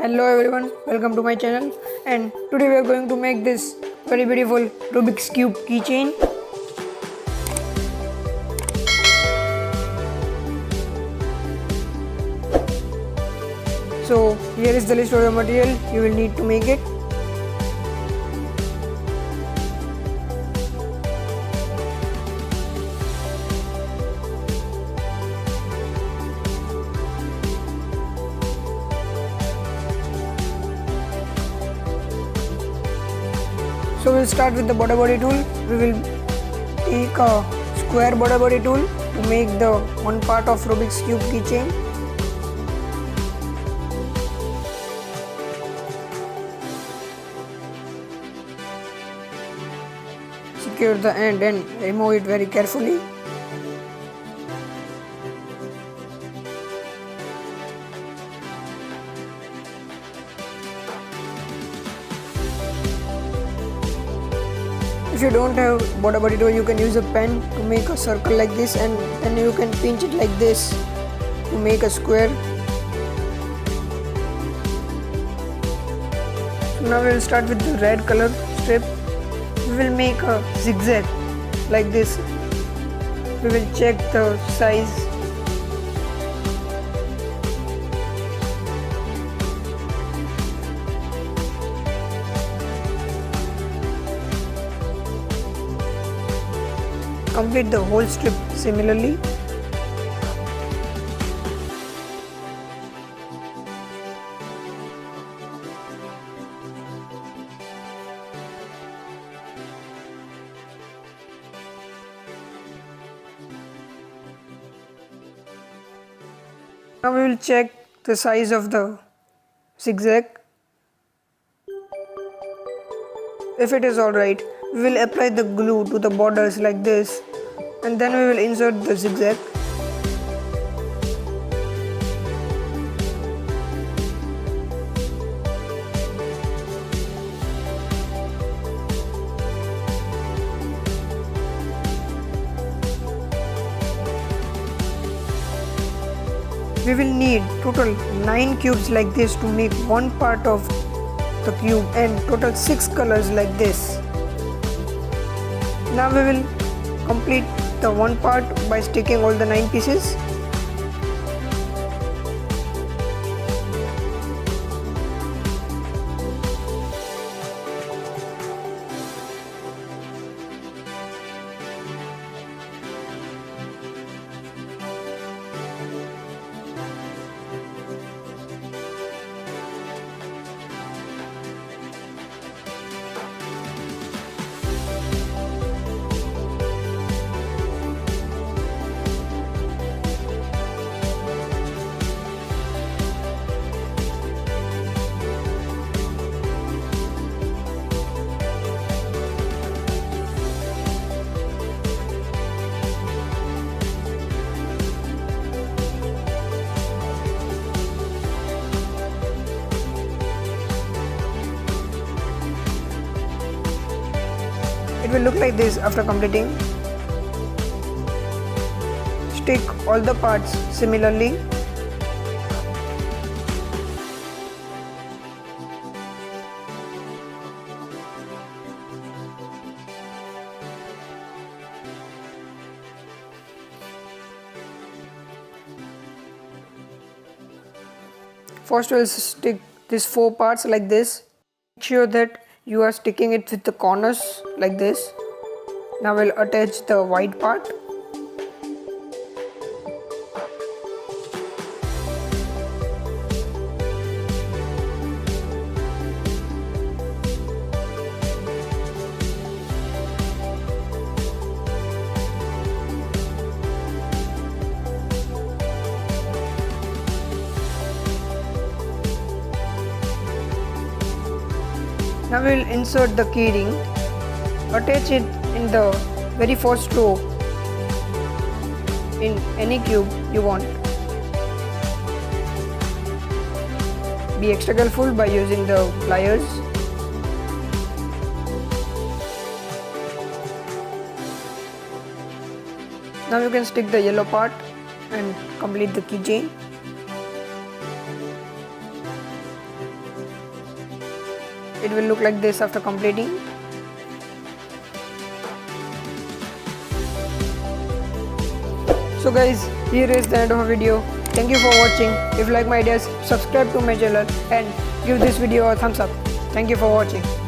Hello everyone, welcome to my channel, and today we are going to make this very beautiful Rubik's Cube keychain. So here is the list of the material you will need to make it. So we'll start with the border body tool. We will take a square border body tool to make the one part of Rubik's Cube keychain. Secure the end and remove it very carefully. If you don't have border body tool, you can use a pen to make a circle like this, and then you can pinch it like this to make a square. So now we will start with the red color strip. We will make a zigzag like this. We will check the size. Complete the whole strip similarly. Now we will check the size of the zigzag. If it is alright, we will apply the glue to the borders like this, and then we will insert the zigzag. We will need total 9 cubes like this to make one part of the cube, and total 6 colors like this. Now we will complete the one part by sticking all the 9 pieces. It will look like this after completing. Stick all the parts similarly. First we will stick these 4 parts like this. Make sure that you are sticking it with the corners like this. Now we'll attach the white part. Now we will insert the keyring. Attach it in the very first row in any cube you want. Be extra careful by using the pliers. Now you can stick the yellow part and complete the keychain. It will look like this after completing. So guys, here is the end of the video. Thank you for watching. If you like my ideas, subscribe to my channel and give this video a thumbs up. Thank you for watching.